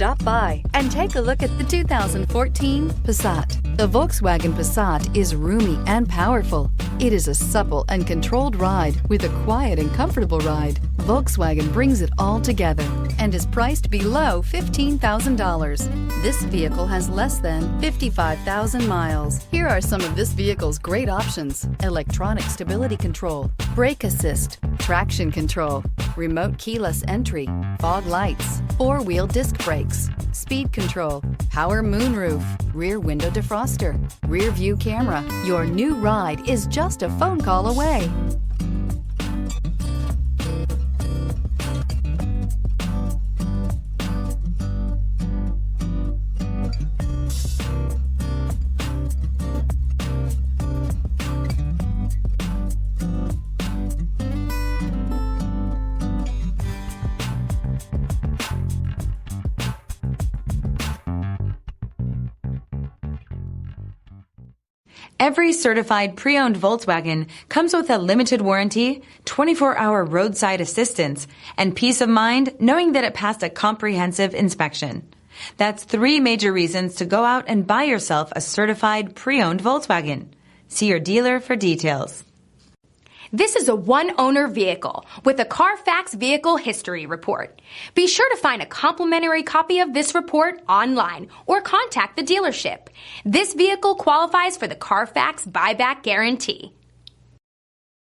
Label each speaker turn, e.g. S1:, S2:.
S1: Stop by and take a look at the 2014 Passat. The Volkswagen Passat is roomy and powerful. It is a supple and controlled ride with a quiet and comfortable ride. Volkswagen brings it all together and is priced below $15,000. This vehicle has less than 55,000 miles. Here are some of this vehicle's great options: electronic stability control, brake assist, traction control, remote keyless entry, fog lights, four-wheel disc brakes, speed control, power moonroof, rear window defroster, rear view camera. Your new ride is just a phone call away.
S2: Every certified pre-owned Volkswagen comes with a limited warranty, 24-hour roadside assistance, and peace of mind knowing that it passed a comprehensive inspection. That's 3 major reasons to go out and buy yourself a certified pre-owned Volkswagen. See your dealer for details.
S3: This is a one-owner vehicle with a CARFAX Vehicle History Report. Be sure to find a complimentary copy of this report online or contact the dealership. This vehicle qualifies for the CARFAX Buyback Guarantee.